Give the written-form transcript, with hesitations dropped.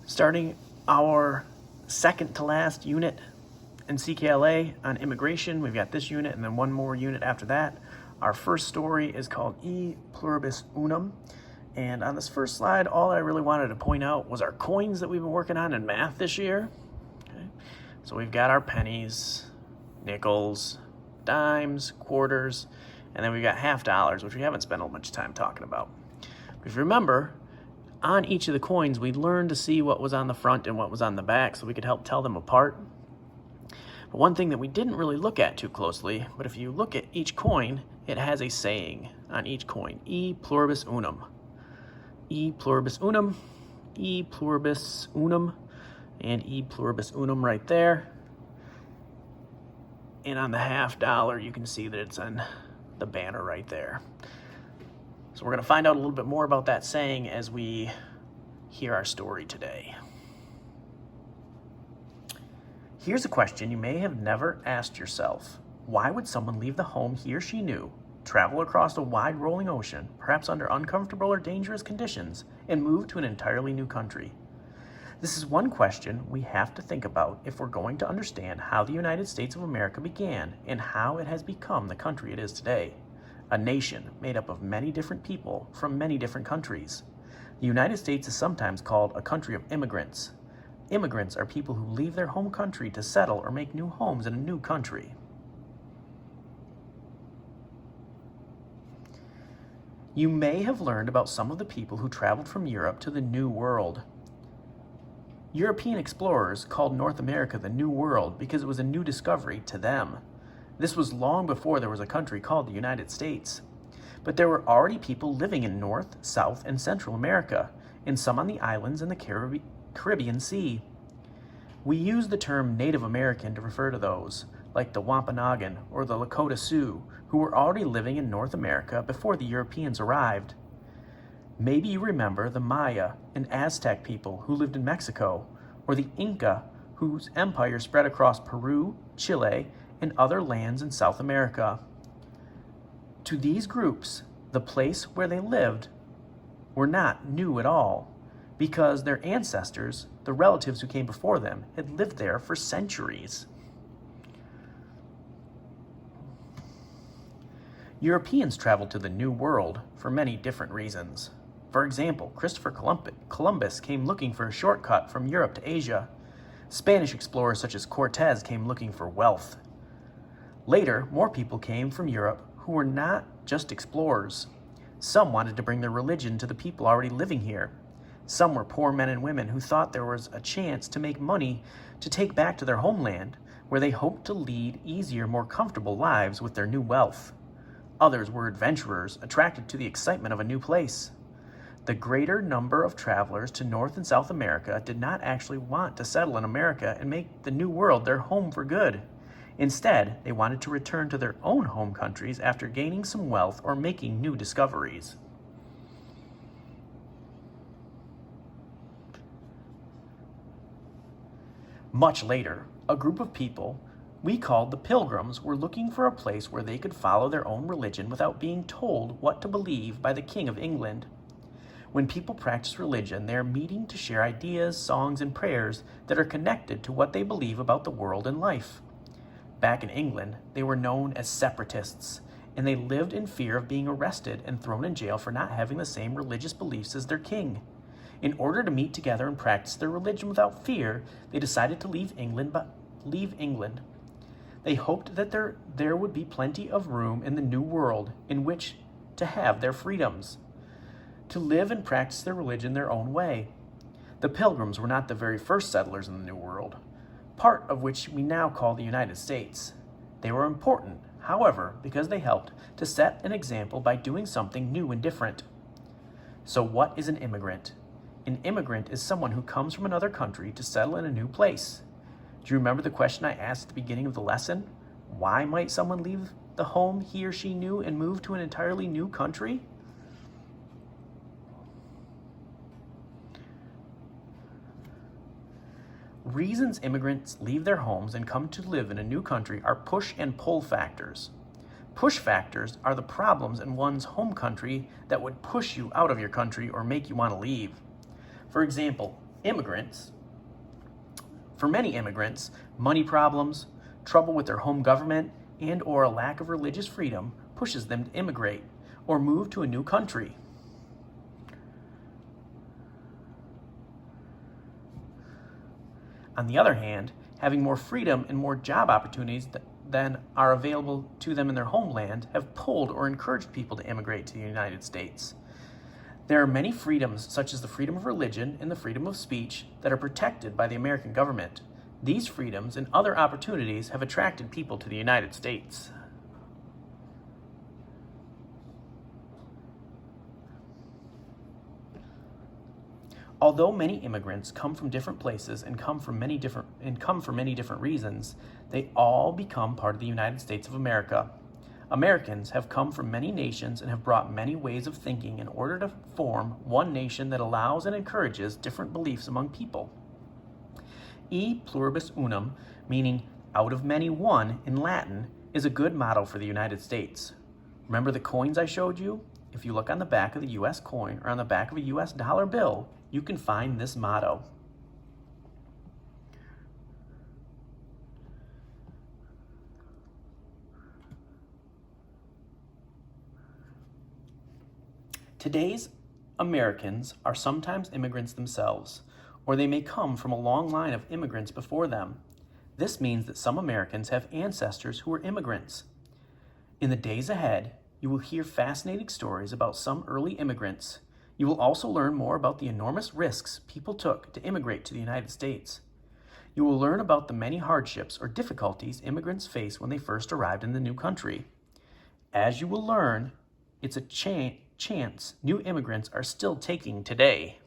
Starting our second to last unit in CKLA on immigration, we've got this unit and then one more unit after that. Our first story is called E Pluribus Unum. And on this first slide, all I really wanted to point out was our coins that we've been working on in math this year. Okay. So we've got our pennies, nickels, dimes, quarters, and then we've got half dollars, which we haven't spent much time talking about. But if you remember, on each of the coins, we learned to see what was on the front and what was on the back so we could help tell them apart. But one thing that we didn't really look at too closely, but if you look at each coin, it has a saying on each coin, E Pluribus Unum. E Pluribus Unum, E Pluribus Unum, and E Pluribus Unum right there. And on the half dollar, you can see that it's on the banner right there. So we're going to find out a little bit more about that saying as we hear our story today. Here's a question you may have never asked yourself. Why would someone leave the home he or she knew, travel across a wide rolling ocean, perhaps under uncomfortable or dangerous conditions, and move to an entirely new country? This is one question we have to think about if we're going to understand how the United States of America began and how it has become the country it is today. A nation made up of many different people from many different countries. The United States is sometimes called a country of immigrants. Immigrants are people who leave their home country to settle or make new homes in a new country. You may have learned about some of the people who traveled from Europe to the New World. European explorers called North America the New World because it was a new discovery to them. This was long before there was a country called the United States. But there were already people living in North, South, and Central America, and some on the islands in the Caribbean Sea. We use the term Native American to refer to those, like the Wampanoag or the Lakota Sioux, who were already living in North America before the Europeans arrived. Maybe you remember the Maya and Aztec people who lived in Mexico, or the Inca, whose empire spread across Peru, Chile, and other lands in South America. To these groups, the place where they lived were not new at all, because their ancestors, the relatives who came before them, had lived there for centuries. Europeans traveled to the New World for many different reasons. For example, Christopher Columbus came looking for a shortcut from Europe to Asia. Spanish explorers such as Cortez came looking for wealth. Later, more people came from Europe who were not just explorers. Some wanted to bring their religion to the people already living here. Some were poor men and women who thought there was a chance to make money to take back to their homeland, where they hoped to lead easier, more comfortable lives with their new wealth. Others were adventurers attracted to the excitement of a new place. The greater number of travelers to North and South America did not actually want to settle in America and make the New World their home for good. Instead, they wanted to return to their own home countries after gaining some wealth or making new discoveries. Much later, a group of people we called the Pilgrims were looking for a place where they could follow their own religion without being told what to believe by the King of England. When people practice religion, they are meeting to share ideas, songs, and prayers that are connected to what they believe about the world and life. Back in England, they were known as separatists, and they lived in fear of being arrested and thrown in jail for not having the same religious beliefs as their king. In order to meet together and practice their religion without fear, they decided to leave England. They hoped that there would be plenty of room in the New World in which to have their freedoms, to live and practice their religion their own way. The Pilgrims were not the very first settlers in the New World, part of which we now call the United States. They were important, however, because they helped to set an example by doing something new and different. So what is an immigrant? An immigrant is someone who comes from another country to settle in a new place. Do you remember the question I asked at the beginning of the lesson? Why might someone leave the home he or she knew and move to an entirely new country? Reasons immigrants leave their homes and come to live in a new country are push and pull factors. Push factors are the problems in one's home country that would push you out of your country or make you want to leave. For example, Immigrants, for many immigrants, money problems, trouble with their home government, and or a lack of religious freedom pushes them to immigrate or move to a new country. On the other hand, having more freedom and more job opportunities than are available to them in their homeland have pulled or encouraged people to immigrate to the United States. There are many freedoms, such as the freedom of religion and the freedom of speech, that are protected by the American government. These freedoms and other opportunities have attracted people to the United States. Although many immigrants come from different places and come for many different reasons, they all become part of the United States of America. Americans have come from many nations and have brought many ways of thinking in order to form one nation that allows and encourages different beliefs among people. E pluribus unum, meaning out of many one in Latin, is a good motto for the United States. Remember the coins I showed you? If you look on the back of the US coin or on the back of a US dollar bill, you can find this motto. Today's Americans are sometimes immigrants themselves, or they may come from a long line of immigrants before them. This means that some Americans have ancestors who were immigrants. In the days ahead, you will hear fascinating stories about some early immigrants. You will also learn more about the enormous risks people took to immigrate to the United States. You will learn about the many hardships or difficulties immigrants face when they first arrived in the new country. As you will learn, it's a chance new immigrants are still taking today.